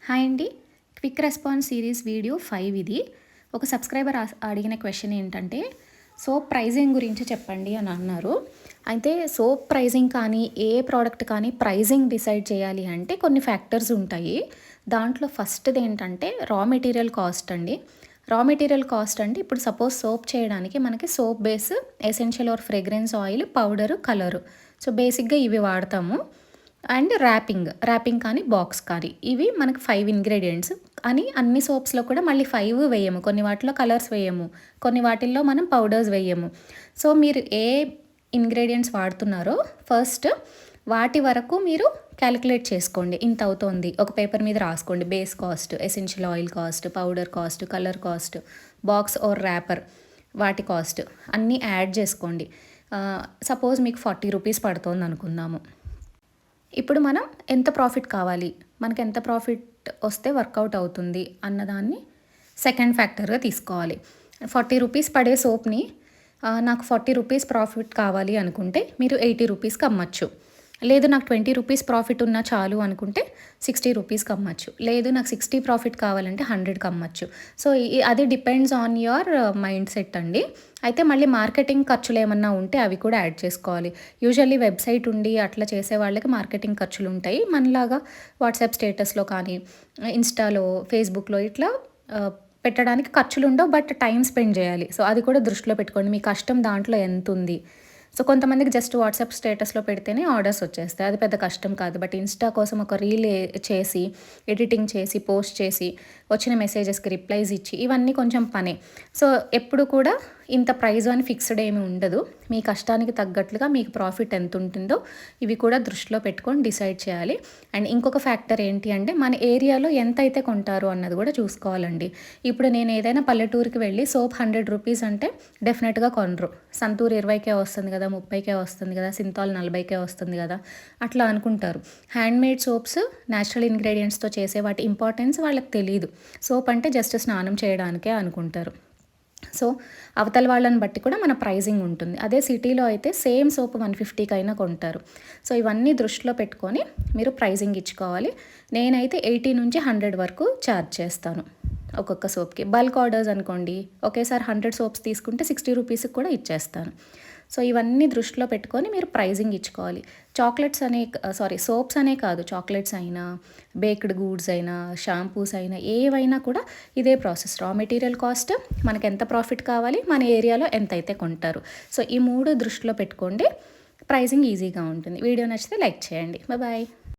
Hi అండి. Quick response series video 5 ఇది. ఒక సబ్స్క్రైబర్ అడిగిన క్వెషన్ ఏంటంటే, సోప్ ప్రైజింగ్ గురించి చెప్పండి అని అన్నారు. అయితే సోప్ ప్రైజింగ్ కానీ, ఏ ప్రోడక్ట్ కానీ ప్రైజింగ్ డిసైడ్ చేయాలి అంటే కొన్ని ఫ్యాక్టర్స్ ఉంటాయి. దాంట్లో ఫస్ట్‌ది ఏంటంటే రా మెటీరియల్ కాస్ట్ అండి. రా మెటీరియల్ కాస్ట్ అంటే ఇప్పుడు సపోజ్ సోప్ చేయడానికి మనకి soap base, essential or fragrance oil, powder, colour. So బేసిక్‌గా ఇవి వాడతాము. అండ్ ర్యాపింగ్ కానీ బాక్స్ కానీ ఇవి మనకు 5 ఇంగ్రీడియంట్స్ అని అన్ని సోప్స్లో కూడా మళ్ళీ 5 వేయము. కొన్ని వాటిలో కలర్స్ వేయము, కొన్ని వాటిల్లో మనం పౌడర్స్ వేయము. సో మీరు ఏ ఇంగ్రీడియంట్స్ వాడుతున్నారో ఫస్ట్ వాటి వరకు మీరు క్యాలిక్యులేట్ చేసుకోండి. ఇంత అవుతోంది ఒక పేపర్ మీద రాసుకోండి. Base cost, essential oil cost, powder cost, colour cost, box or wrapper వాటి కాస్ట్ అన్నీ యాడ్ చేసుకోండి. సపోజ్ మీకు 40 రూపీస్ పడుతుంది అనుకుందాము. ఇప్పుడు మనం ఎంత ప్రాఫిట్ కావాలి, మనకు ఎంత ప్రాఫిట్ వస్తే వర్కౌట్ అవుతుంది అన్నదాన్ని సెకండ్ ఫ్యాక్టర్గా తీసుకోవాలి. 40 రూపీస్ పడే సోప్ని నాకు 40 రూపీస్ ప్రాఫిట్ కావాలి అనుకుంటే మీరు 80 రూపీస్కి అమ్మచ్చు. లేదు నాకు 20 రూపీస్ ప్రాఫిట్ ఉన్నా చాలు అనుకుంటే 60 రూపీస్కి అమ్మచ్చు. లేదు నాకు 60 ప్రాఫిట్ కావాలంటే 100కి అమ్మచ్చు. సో అది depends on your mind set అండి. అయితే మళ్ళీ మార్కెటింగ్ ఖర్చులు ఏమన్నా ఉంటే అవి కూడా యాడ్ చేసుకోవాలి. యూజువల్లీ వెబ్సైట్ ఉండి అట్లా చేసే వాళ్ళకి మార్కెటింగ్ ఖర్చులు ఉంటాయి. మనలాగా వాట్సాప్ స్టేటస్లో కానీ, ఇన్స్టాలో, ఫేస్బుక్లో ఇట్లా పెట్టడానికి ఖర్చులు ఉండవు. బట్ టైం స్పెండ్ చేయాలి. సో అది కూడా దృష్టిలో పెట్టుకోండి. మీ కష్టం దాంట్లో ఎంత ఉంది. సో కొంతమందికి జస్ట్ వాట్సాప్ స్టేటస్లో పెడితేనే ఆర్డర్స్ వచ్చేస్తాయి. అది పెద్ద కష్టం కాదు. బట్ ఇన్స్టా కోసం ఒక రీల్ చేసి, ఎడిటింగ్ చేసి, పోస్ట్ చేసి, వచ్చిన మెసేజెస్కి రిప్లైస్ ఇచ్చి ఇవన్నీ కొంచెం పనే. సో ఎప్పుడు కూడా ఇంత ప్రైజ్ అని ఫిక్స్డ్ ఏమి ఉండదు. మీ కష్టానికి తగ్గట్లుగా మీకు ప్రాఫిట్ ఎంత ఉంటుందో ఇవి కూడా దృష్టిలో పెట్టుకొని డిసైడ్ చేయాలి. అండ్ ఇంకొక ఫ్యాక్టర్ ఏంటి అంటే మన ఏరియాలో ఎంత అయితే కొంటారు అన్నది కూడా చూసుకోవాలండి. ఇప్పుడు నేను ఏదైనా పల్లెటూరుకి వెళ్ళి సోప్ 100 రూపీస్ అంటే డెఫినెట్గా కొనరు. సంతూర్ 20కే వస్తుంది కదా, 30కే వస్తుంది కదా, సింతాల్ 40కే వస్తుంది కదా అట్లా అనుకుంటారు. హ్యాండ్మేడ్ సోప్స్ న్యాచురల్ ఇంగ్రీడియంట్స్తో చేసే వాటి ఇంపార్టెన్స్ వాళ్ళకి తెలియదు. సోప్ అంటే జస్ట్ స్నానం చేయడానికే అనుకుంటారు. సో అవతల వాళ్ళని బట్టి కూడా మన ప్రైజింగ్ ఉంటుంది. అదే సిటీలో అయితే సేమ్ సోప్ 150కి అయినా కొంటారు. సో ఇవన్నీ దృష్టిలో పెట్టుకొని మీరు ప్రైజింగ్ ఇచ్చుకోవాలి. నేనైతే 80 నుంచి 100 వరకు ఛార్జ్ చేస్తాను ఒక్కొక్క సోప్కి. బల్క్ ఆర్డర్స్ అనుకోండి, ఒకేసారి 100 సోప్స్ తీసుకుంటే 60 రూపీస్కి కూడా ఇచ్చేస్తాను. సో ఇవన్నీ దృష్టిలో పెట్టుకొని మీరు ప్రైజింగ్ ఇచ్చుకోవాలి. సోప్స్ అనే కాదు, చాక్లెట్స్ అయినా, బేక్డ్ గూడ్స్ అయినా, షాంపూస్ అయినా ఏవైనా కూడా ఇదే ప్రాసెస్. రా మెటీరియల్ కాస్ట్, మనకు ఎంత ప్రాఫిట్ కావాలి, మన ఏరియాలో ఎంత అయితే కొంటారు. సో ఈ 3 దృష్టిలో పెట్టుకోండి. ప్రైజింగ్ ఈజీగా ఉంటుంది. వీడియో నచ్చితే లైక్ చేయండి. బాయ్.